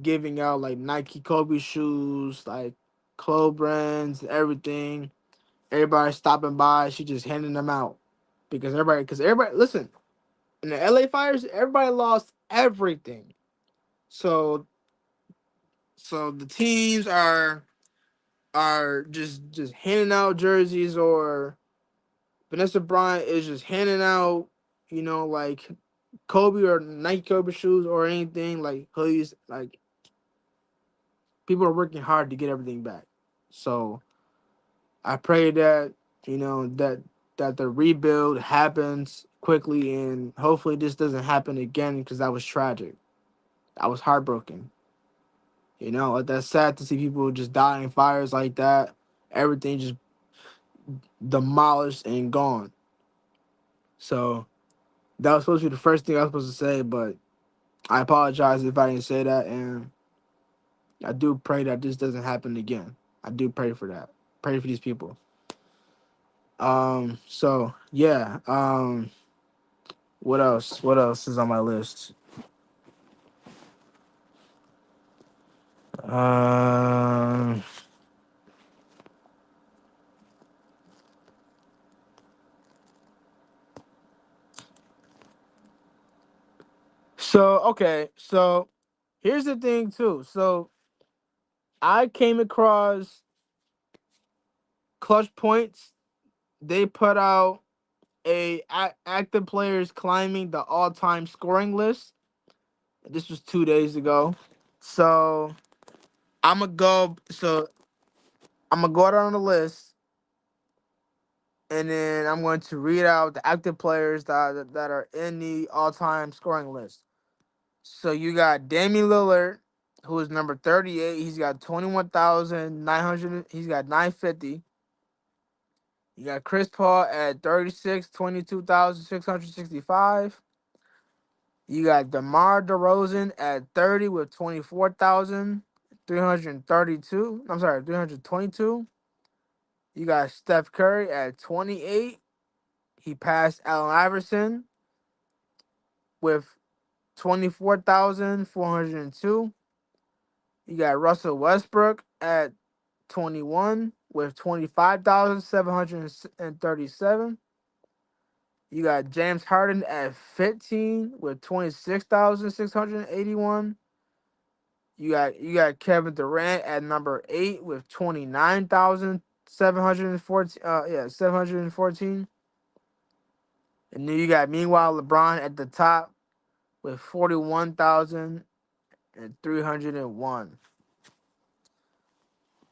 giving out like Nike Kobe shoes, like clothes brands, everything. Everybody stopping by, she just handing them out because everybody listen, in the LA fires, everybody lost everything. So so the teams are just handing out jerseys, or Vanessa Bryant is just handing out, like Kobe or Nike Kobe shoes or anything, like hoodies. Like people are working hard to get everything back. So I pray that you know that that the rebuild happens quickly, and hopefully this doesn't happen again because that was tragic. I was heartbroken. That's sad to see people just die in fires like that. Everything just demolished and gone. So that was supposed to be the first thing I was supposed to say, but I apologize if I didn't say that, and I do pray that this doesn't happen again. I do pray for that. Pray for these people. So yeah. What else? What else is on my list? Um. So okay. So here's the thing too. So I came across Clutch Points. They put out active players climbing the all-time scoring list. This was 2 days ago. So I'm gonna go. So I'm gonna go down the list, and then I'm going to read out the active players that are in the all-time scoring list. So you got Damian Lillard, who is number 38. He's got 21,900. He's got 950. You got Chris Paul at 36, 22,665. You got DeMar DeRozan at 30 with 24,332. I'm sorry, 322. You got Steph Curry at 28. He passed Allen Iverson with 24,402. You got Russell Westbrook at 21 with 25,737. You got James Harden at 15 with 26,681. You got Kevin Durant at number 8 with 29,714. 714. And then you got meanwhile LeBron at the top with 41,301.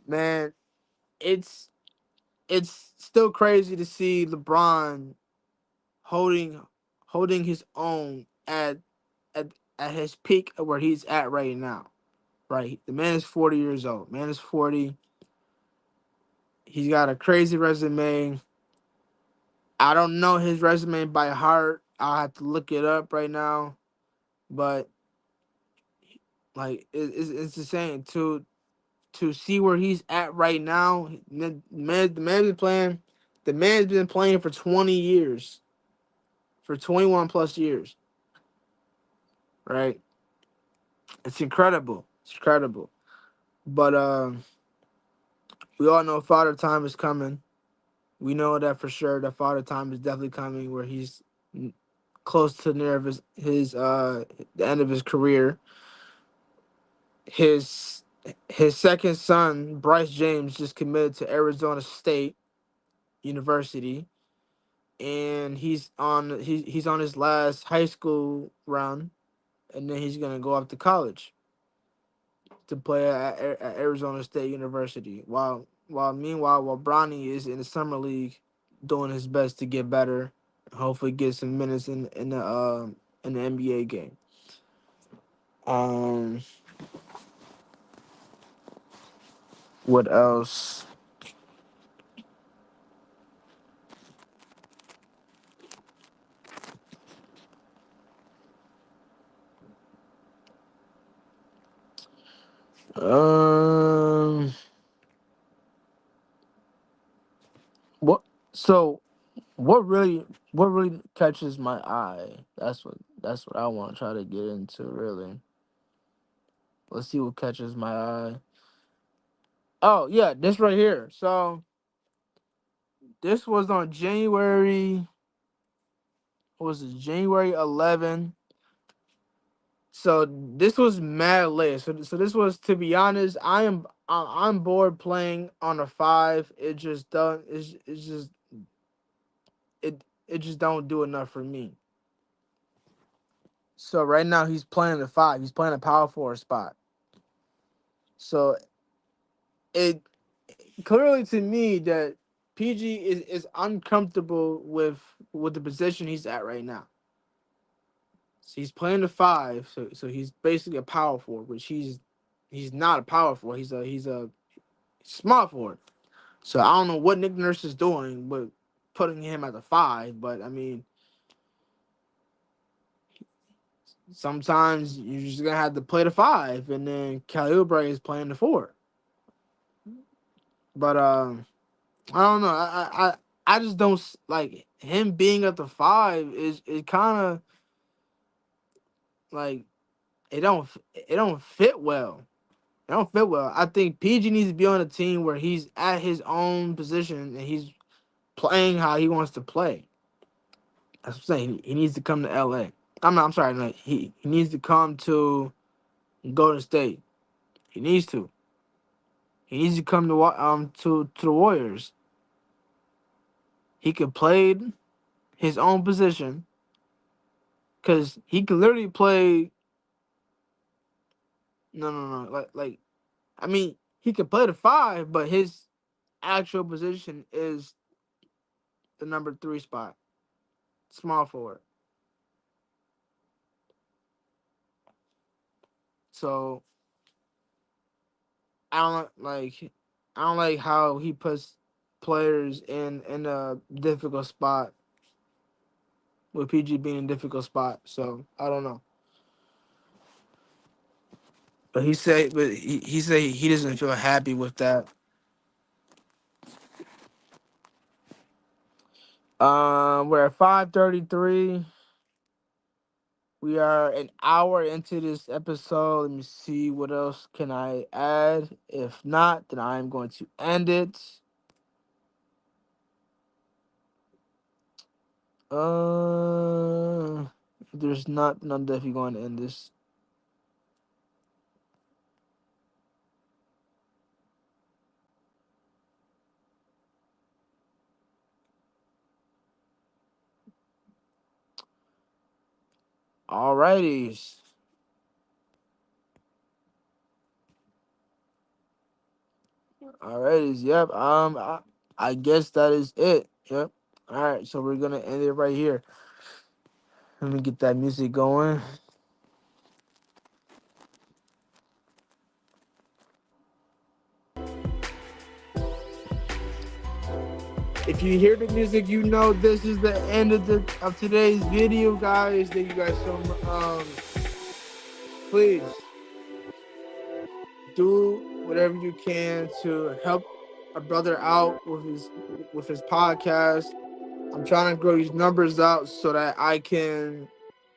Man, it's it's still crazy to see LeBron holding holding his own at at his peak of where he's at right now. Right, the man is 40 years old. Man is 40. He's got a crazy resume. I don't know his resume by heart. I'll have to look it up right now. But like it's insane to see where he's at right now. The man been playing. The man's been playing for 20 years, for 21 plus years. Right, it's incredible. It's incredible. But we all know Father Time is coming. We know that for sure. That Father Time is definitely coming, where he's close to near of his the end of his career. His his second son, Bryce James, just committed to Arizona State University, and he's on his last high school run, and then he's gonna go up to college to play at Arizona State University. While Bronny is in the summer league, doing his best to get better, hopefully get some minutes in the NBA game. Um, what else? Um, what? So what really catches my eye? That's what I want to try to get into. Really, let's see what catches my eye. Oh yeah, this right here. So this was on January. What was it January 11? So this was mad late. So this was, to be honest, I'm bored playing on a five. It just don't. It's just it just don't do enough for me. So right now he's playing the five. He's playing a power forward spot. So it clearly to me that PG is uncomfortable with the position he's at right now. So he's playing the five. So he's basically a power forward, which he's not a power forward. He's a small forward. So I don't know what Nick Nurse is doing with putting him at the five, but I mean, sometimes you're just gonna have to play the five, and then Kelly Oubre is playing the four. But I don't know. I just don't like him being at the five. Is it kind of like it don't fit well. It don't fit well. I think PG needs to be on a team where he's at his own position and he's playing how he wants to play. That's what I'm saying. He needs to come to LA. I'm sorry. No, he needs to come to Golden State. He needs to. He needs to come to the Warriors. He could play his own position because he could literally play. No. Like I mean, he could play the five, but his actual position is the number three spot, small forward. So I don't like I don't like how he puts players in a difficult spot with PG being in a difficult spot. So I don't know. But he said he doesn't feel happy with that. We're at 5:33. We are an hour into this episode. Let me see what else can I add. If not, then I'm going to end it. If there's not, then I'm definitely going to end this. Alrighties. Alrighties. Yep. I guess that is it. Yep. All right. So we're gonna end it right here. Let me get that music going. If you hear the music, you know this is the end of today's video, guys. Thank you guys so much. Please do whatever you can to help a brother out with his podcast. I'm trying to grow these numbers out so that I can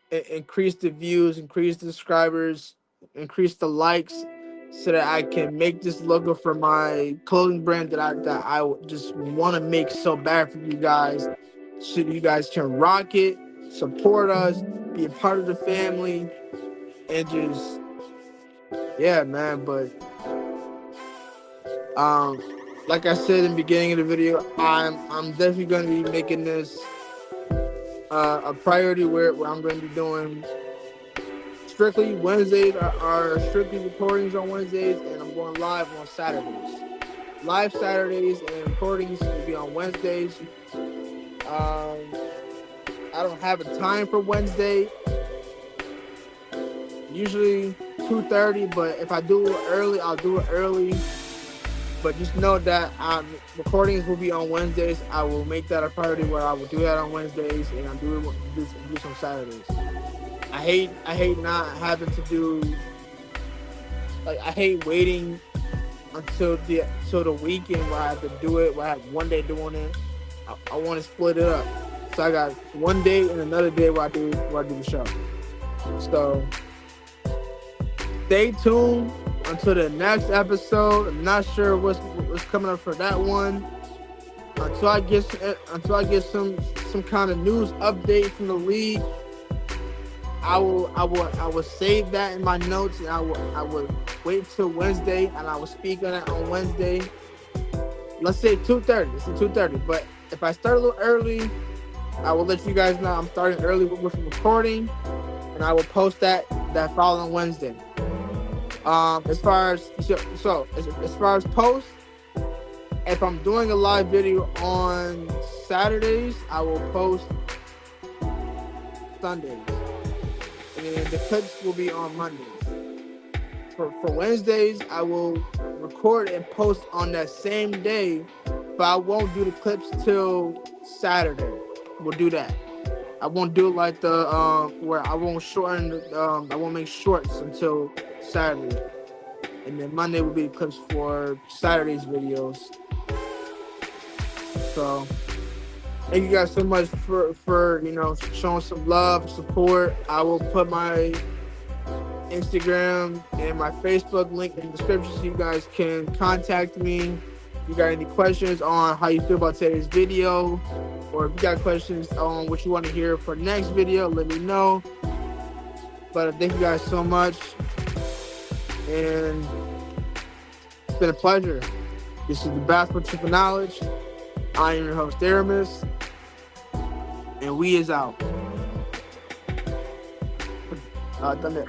increase the views, increase the subscribers, increase the likes, so that I can make this logo for my clothing brand that I just want to make so bad for you guys, so you guys can rock it, support us, be a part of the family, and just yeah, man. But like I said in the beginning of the video, I'm definitely going to be making this a priority where I'm going to be doing strictly Wednesdays are strictly recordings on Wednesdays, and I'm going live on Saturdays. Live Saturdays and recordings will be on Wednesdays. I don't have a time for Wednesday. Usually 2:30, but if I do it early, I'll do it early. But just know that recordings will be on Wednesdays. I will make that a priority where I will do that on Wednesdays, and I'll do some Saturdays. I hate not having to do, like, I hate waiting until the weekend where I have to do it, where I have one day doing it. I want to split it up. So I got one day and another day where I do the show. So stay tuned until the next episode. I'm not sure what's coming up for that one. Until I get some kind of news update from the league, I will save that in my notes, and I will wait till Wednesday, and I will speak on it on Wednesday. Let's say 2:30. It's 2:30. But if I start a little early, I will let you guys know I'm starting early with recording, and I will post that following Wednesday. As far as posts, if I'm doing a live video on Saturdays, I will post Sundays, and then the clips will be on Mondays. For Wednesdays, I will record and post on that same day, but I won't do the clips till Saturday. We'll do that. I won't do it like the where I won't shorten. I won't make shorts until Saturday, and then Monday will be the clips for Saturday's videos. So thank you guys so much for showing some love, support. I will put my Instagram and my Facebook link in the description so you guys can contact me. If you got any questions on how you feel about today's video, or if you got questions on what you want to hear for next video, let me know. But thank you guys so much, and it's been a pleasure. This is the Basketball Truth and Knowledge. I am your host, Aramis, and we is out. Done it.